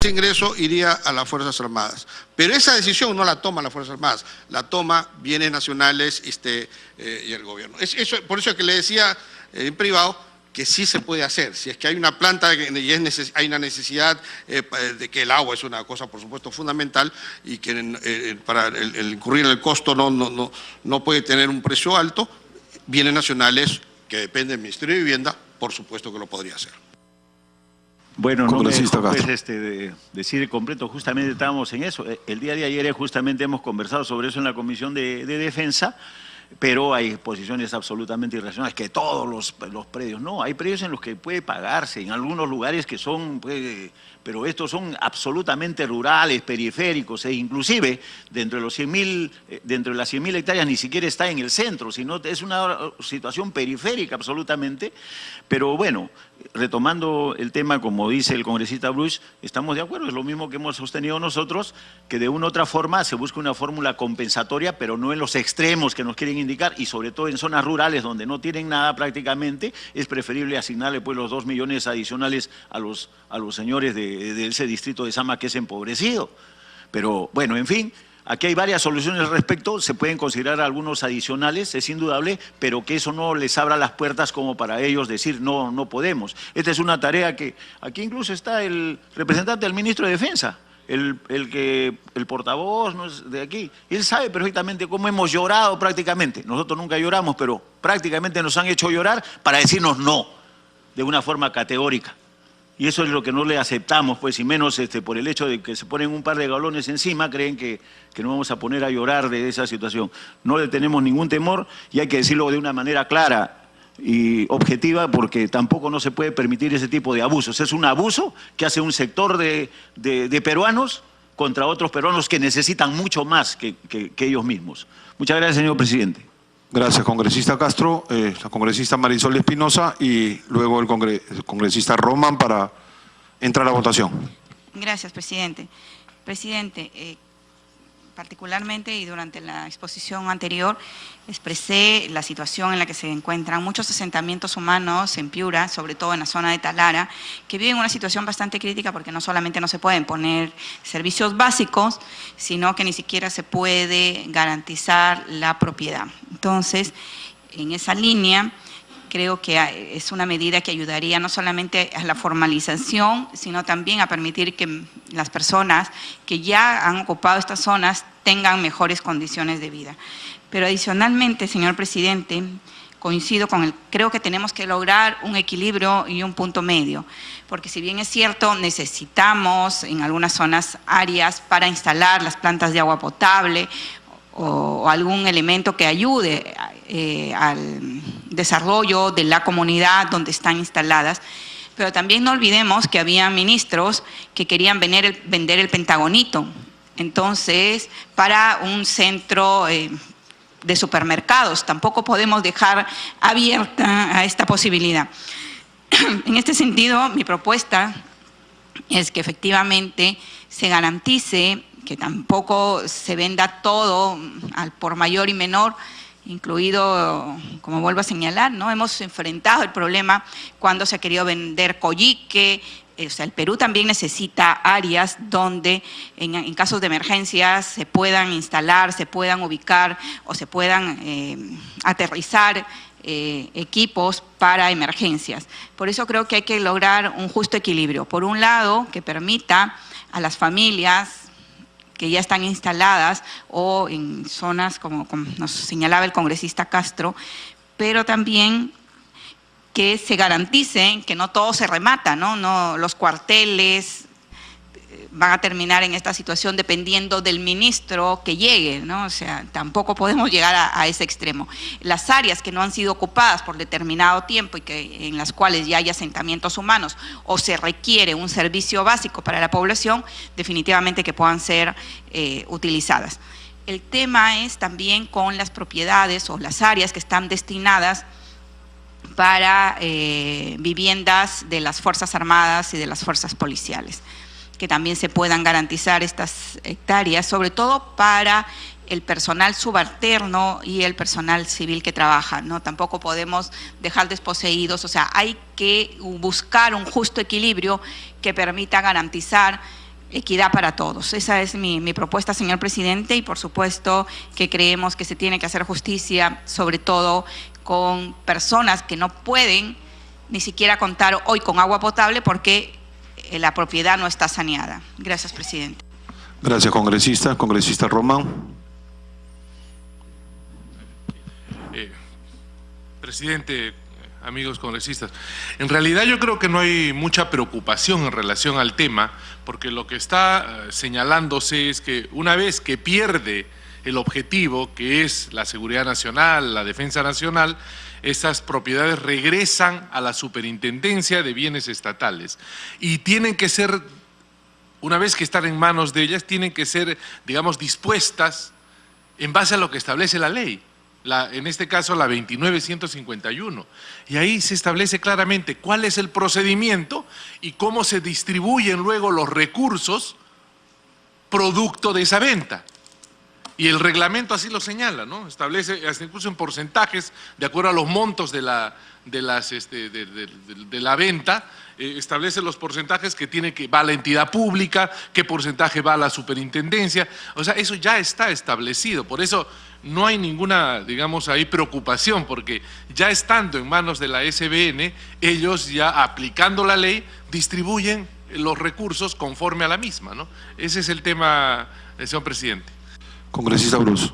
ese ingreso iría a las Fuerzas Armadas. Pero esa decisión no la toman las Fuerzas Armadas, la toma bienes nacionales y el gobierno. Por eso es que le decía en privado que sí se puede hacer. Si es que hay una planta y hay una necesidad de que el agua es una cosa, por supuesto, fundamental y que para el incurrir en el costo no puede tener un precio alto, bienes nacionales que dependen del Ministerio de Vivienda, por supuesto que lo podría hacer. Bueno, no me dejo, pues, decir completo, justamente estábamos en eso. El día de ayer justamente hemos conversado sobre eso en la Comisión de Defensa, pero hay posiciones absolutamente irracionales, que todos los predios, no, hay predios en los que puede pagarse, en algunos lugares que son, pero estos son absolutamente rurales, periféricos, e inclusive dentro de las 100.000 hectáreas ni siquiera está en el centro, sino es una situación periférica absolutamente. Pero bueno, retomando el tema, como dice el congresista Bruch, estamos de acuerdo, es lo mismo que hemos sostenido nosotros, que de una u otra forma se busca una fórmula compensatoria, pero no en los extremos que nos quieren indicar, y sobre todo en zonas rurales donde no tienen nada prácticamente, es preferible asignarle pues los 2 millones adicionales a los señores de ese distrito de Sama que es empobrecido. Pero bueno, en fin, aquí hay varias soluciones al respecto, se pueden considerar algunos adicionales, es indudable, pero que eso no les abra las puertas como para ellos decir no podemos. Esta es una tarea que, aquí incluso está el representante del ministro de Defensa, el portavoz no es de aquí, él sabe perfectamente cómo hemos llorado prácticamente. Nosotros nunca lloramos, pero prácticamente nos han hecho llorar para decirnos no, de una forma categórica. Y eso es lo que no le aceptamos, pues, y menos por el hecho de que se ponen un par de galones encima, creen que nos vamos a poner a llorar de esa situación. No le tenemos ningún temor y hay que decirlo de una manera clara y objetiva, porque tampoco no se puede permitir ese tipo de abusos. Es un abuso que hace un sector de peruanos contra otros peruanos que necesitan mucho más que ellos mismos. Muchas gracias, señor presidente. Gracias, congresista Castro. La congresista Marisol Espinosa y luego el congresista Roman para entrar a votación. Gracias, presidente. Presidente, particularmente y durante la exposición anterior expresé la situación en la que se encuentran muchos asentamientos humanos en Piura, sobre todo en la zona de Talara, que viven una situación bastante crítica porque no solamente no se pueden poner servicios básicos, sino que ni siquiera se puede garantizar la propiedad. Entonces, en esa línea, creo que es una medida que ayudaría no solamente a la formalización, sino también a permitir que las personas que ya han ocupado estas zonas tengan mejores condiciones de vida. Pero adicionalmente, señor presidente, coincido creo que tenemos que lograr un equilibrio y un punto medio, porque si bien es cierto, necesitamos en algunas zonas áreas para instalar las plantas de agua potable o algún elemento que ayude al desarrollo de la comunidad donde están instaladas, pero también no olvidemos que había ministros que querían vender el Pentagonito, entonces para un centro de supermercados, tampoco podemos dejar abierta a esta posibilidad. En este sentido, mi propuesta es que efectivamente se garantice que tampoco se venda todo al por mayor y menor, incluido, como vuelvo a señalar, ¿no? Hemos enfrentado el problema cuando se ha querido vender Coyique. O sea, el Perú también necesita áreas donde en casos de emergencias se puedan instalar, se puedan ubicar o se puedan aterrizar equipos para emergencias. Por eso creo que hay que lograr un justo equilibrio. Por un lado, que permita a las familias que ya están instaladas o en zonas como nos señalaba el congresista Castro, pero también que se garantice que no todo se remata, ¿no? Los cuarteles van a terminar en esta situación dependiendo del ministro que llegue, ¿no? O sea, tampoco podemos llegar a ese extremo. Las áreas que no han sido ocupadas por determinado tiempo y en las cuales ya hay asentamientos humanos o se requiere un servicio básico para la población, definitivamente que puedan ser utilizadas. El tema es también con las propiedades o las áreas que están destinadas para viviendas de las Fuerzas Armadas y de las Fuerzas Policiales, que también se puedan garantizar estas hectáreas, sobre todo para el personal subalterno y el personal civil que trabaja, ¿no? Tampoco podemos dejar desposeídos, o sea, hay que buscar un justo equilibrio que permita garantizar equidad para todos. Esa es mi propuesta, señor presidente, y por supuesto que creemos que se tiene que hacer justicia, sobre todo con personas que no pueden ni siquiera contar hoy con agua potable porque la propiedad no está saneada. Gracias, presidente. Gracias, congresista. Congresista Román. Presidente, amigos congresistas, en realidad yo creo que no hay mucha preocupación en relación al tema, porque lo que está señalándose es que una vez que pierde el objetivo, que es la seguridad nacional, la defensa nacional, esas propiedades regresan a la Superintendencia de Bienes Estatales y tienen que ser, una vez que están en manos de ellas, tienen que ser, digamos, dispuestas en base a lo que establece la ley. En este caso la 29.151, y ahí se establece claramente cuál es el procedimiento y cómo se distribuyen luego los recursos producto de esa venta. Y el reglamento así lo señala, ¿no? Establece hasta incluso en porcentajes, de acuerdo a los montos de la venta, establece los porcentajes que va a la entidad pública, qué porcentaje va a la superintendencia. O sea, eso ya está establecido, por eso no hay ninguna, digamos, ahí preocupación, porque ya estando en manos de la SBN, ellos ya aplicando la ley distribuyen los recursos conforme a la misma, ¿no? Ese es el tema, señor presidente. Congresista Bruce.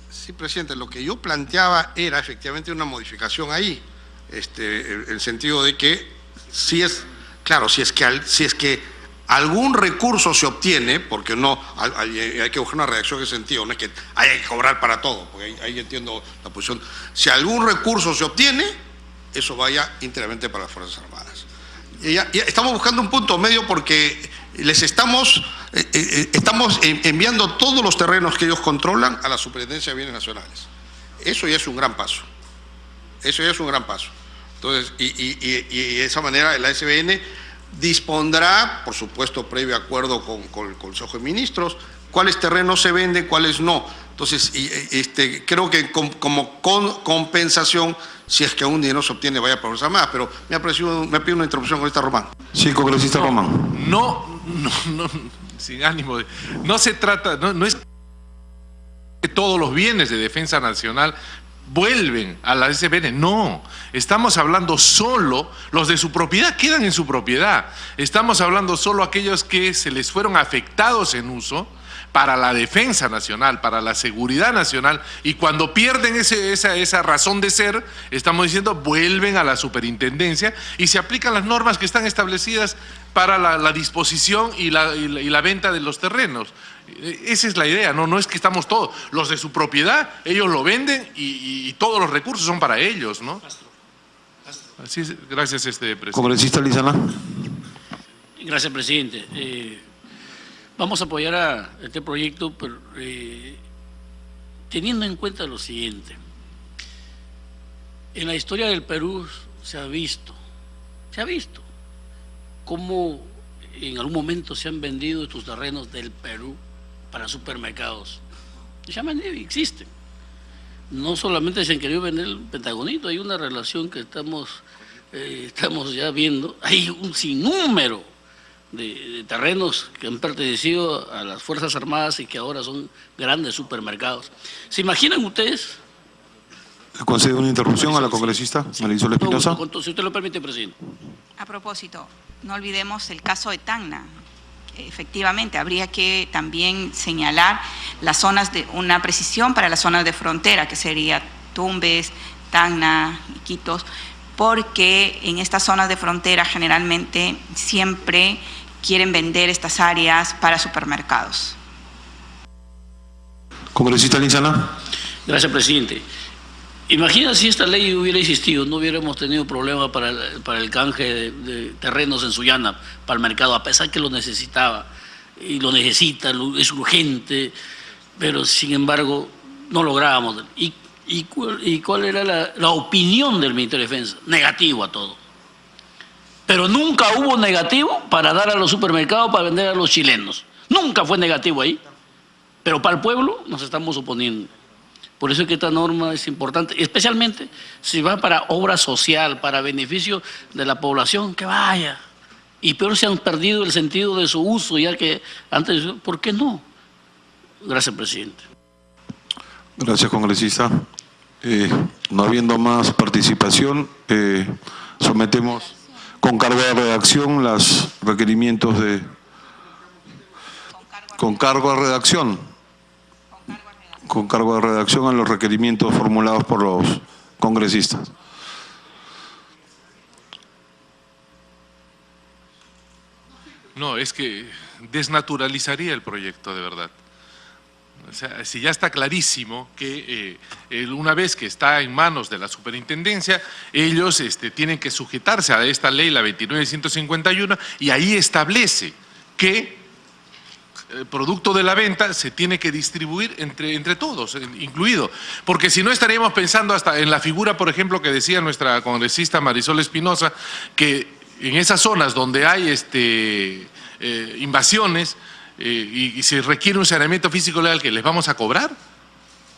Sí, presidente, lo que yo planteaba era efectivamente una modificación ahí, el sentido de que si es, claro, si es que algún recurso se obtiene, porque no hay que buscar una reacción en ese sentido, no es que haya que cobrar para todo, porque ahí entiendo la posición. Si algún recurso se obtiene, eso vaya íntegramente para las Fuerzas Armadas. Y estamos buscando un punto medio porque les estamos enviando todos los terrenos que ellos controlan a la Superintendencia de Bienes Nacionales. Eso ya es un gran paso. Eso ya es un gran paso. Entonces, y de esa manera la SBN dispondrá, por supuesto, previo acuerdo con el Consejo de Ministros, cuáles terrenos se venden, cuáles no. Entonces, creo que como compensación, si es que un dinero se obtiene, vaya por Fuerzas Armadas, pero me pide una interrupción con esta Román. Sí, congresista Román. No, sin ánimo de... No se trata, no es que todos los bienes de defensa nacional vuelven a la SBN, no, estamos hablando solo, los de su propiedad quedan en su propiedad, estamos hablando solo aquellos que se les fueron afectados en uso para la defensa nacional, para la seguridad nacional, y cuando pierden esa razón de ser, estamos diciendo, vuelven a la superintendencia y se aplican las normas que están establecidas para la disposición y la venta de los terrenos. Esa es la idea, no es que estamos todos, los de su propiedad, ellos lo venden y todos los recursos son para ellos, ¿no? Así es, gracias, presidente. Congresista Lizana. Gracias, presidente. Vamos a apoyar a este proyecto, pero, teniendo en cuenta lo siguiente. En la historia del Perú se ha visto cómo en algún momento se han vendido estos terrenos del Perú para supermercados. Se han vendido y existen. No solamente se han querido vender el Pentagonito, hay una relación que estamos ya viendo. Hay un sinnúmero de terrenos que han pertenecido a las Fuerzas Armadas y que ahora son grandes supermercados. ¿Se imaginan ustedes? ¿Le concedo una interrupción a la congresista Marisol Espinosa? Si usted lo permite, presidente. A propósito, no olvidemos el caso de Tacna. Efectivamente, habría que también señalar las zonas de una precisión para las zonas de frontera, que sería Tumbes, Tacna, Iquitos, porque en estas zonas de frontera generalmente siempre quieren vender estas áreas para supermercados. Congresista Lizana. Gracias, presidente. Imagina si esta ley hubiera existido, no hubiéramos tenido problema para el canje de terrenos en Sullana para el mercado, a pesar que lo necesitaba y lo necesita, es urgente, pero sin embargo no lográbamos. ¿Y cuál era la opinión del Ministerio de Defensa? Negativo a todo. Pero nunca hubo negativo para dar a los supermercados, para vender a los chilenos. Nunca fue negativo ahí. Pero para el pueblo nos estamos oponiendo. Por eso es que esta norma es importante, especialmente si va para obra social, para beneficio de la población, que vaya. y peor se han perdido el sentido de su uso, ya que antes, ¿por qué no? Gracias, presidente. Gracias, congresista. No habiendo más participación, sometemos con cargo de redacción los requerimientos de... Con cargo a redacción. Con cargo de redacción a los requerimientos formulados por los congresistas. No, es que desnaturalizaría el proyecto, de verdad. O sea, si ya está clarísimo que una vez que está en manos de la superintendencia, ellos tienen que sujetarse a esta ley, la 29.151, y ahí establece que el producto de la venta se tiene que distribuir entre todos, incluido. Porque si no estaríamos pensando hasta en la figura, por ejemplo, que decía nuestra congresista Marisol Espinosa, que en esas zonas donde hay invasiones, y se requiere un saneamiento físico legal, que les vamos a cobrar.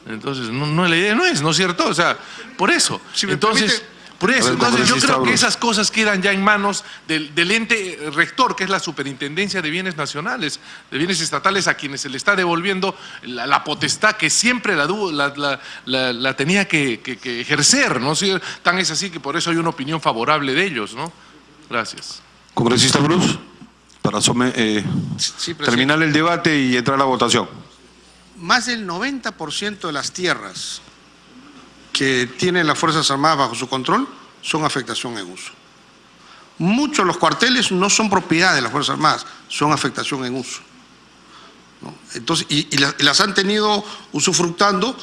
Entonces, no, la idea no es cierto, o sea, por eso. Si entonces yo creo que esas cosas quedan ya en manos del ente rector, que es la Superintendencia de Bienes Nacionales, de Bienes Estatales, a quienes se le está devolviendo la potestad que siempre la tenía que ejercer, ¿no? Tan es así que por eso hay una opinión favorable de ellos, ¿no? Gracias. Congresista Bruce, para terminar el debate y entrar a la votación. Más del 90% de las tierras que tienen las Fuerzas Armadas bajo su control son afectación en uso. Muchos de los cuarteles no son propiedad de las Fuerzas Armadas, son afectación en uso, ¿no? Entonces, y las han tenido usufructando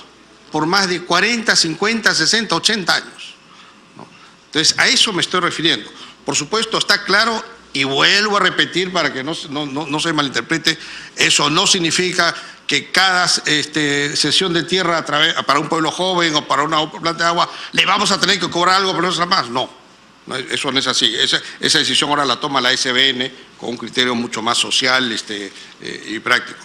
por más de 40, 50, 60, 80 años, ¿no? Entonces, a eso me estoy refiriendo. Por supuesto, está claro, y vuelvo a repetir para que no se malinterprete, eso no significa que cada cesión de tierra para un pueblo joven o para una planta de agua le vamos a tener que cobrar algo por nosotros más. No, eso no es así. Esa decisión ahora la toma la SBN con un criterio mucho más social y práctico.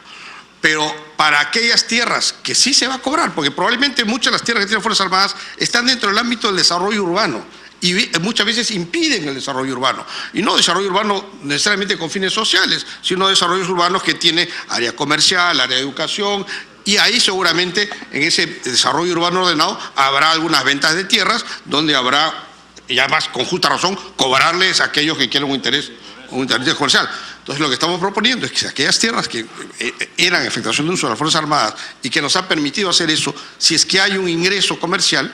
Pero para aquellas tierras que sí se va a cobrar, porque probablemente muchas de las tierras que tienen Fuerzas Armadas están dentro del ámbito del desarrollo urbano, y muchas veces impiden el desarrollo urbano. Y no desarrollo urbano necesariamente con fines sociales, sino desarrollos urbanos que tiene área comercial, área de educación, y ahí seguramente en ese desarrollo urbano ordenado habrá algunas ventas de tierras donde habrá, y además con justa razón, cobrarles a aquellos que quieren un interés comercial. Entonces lo que estamos proponiendo es que aquellas tierras que eran afectación de uso de las Fuerzas Armadas y que nos han permitido hacer eso, si es que hay un ingreso comercial,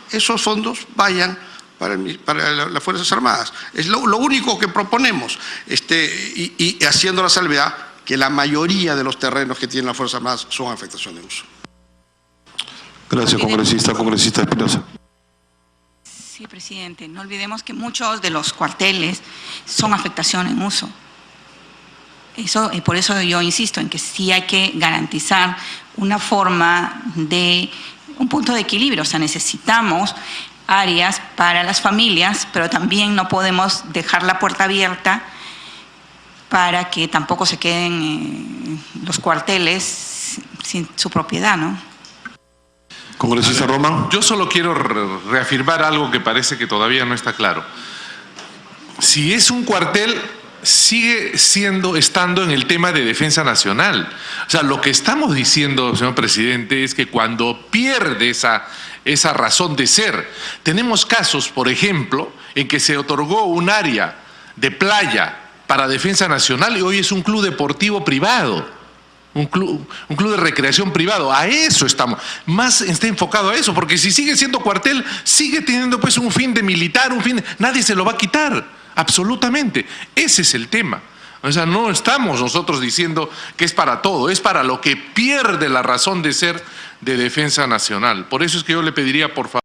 esos fondos vayan para las Fuerzas Armadas. Es lo único que proponemos, y haciendo la salvedad que la mayoría de los terrenos que tienen las Fuerzas Armadas son afectación de uso. Gracias, congresista. Congresista Espinosa. Sí, presidente. No olvidemos que muchos de los cuarteles son afectación en uso. Por eso yo insisto en que sí hay que garantizar una forma de un punto de equilibrio. O sea, necesitamos áreas para las familias, pero también no podemos dejar la puerta abierta para que tampoco se queden los cuarteles sin su propiedad, ¿no? Congresista Román. Yo solo quiero reafirmar algo que parece que todavía no está claro. Si es un cuartel, sigue estando en el tema de defensa nacional. O sea, lo que estamos diciendo, señor presidente, es que cuando pierde esa razón de ser, tenemos casos, por ejemplo, en que se otorgó un área de playa para defensa nacional y hoy es un club deportivo privado, un club de recreación privado. A eso está enfocado a eso, porque si sigue siendo cuartel, sigue teniendo pues un fin de militar, nadie se lo va a quitar. Absolutamente, ese es el tema. O sea, no estamos nosotros diciendo que es para todo, es para lo que pierde la razón de ser de defensa nacional. Por eso es que yo le pediría, por favor,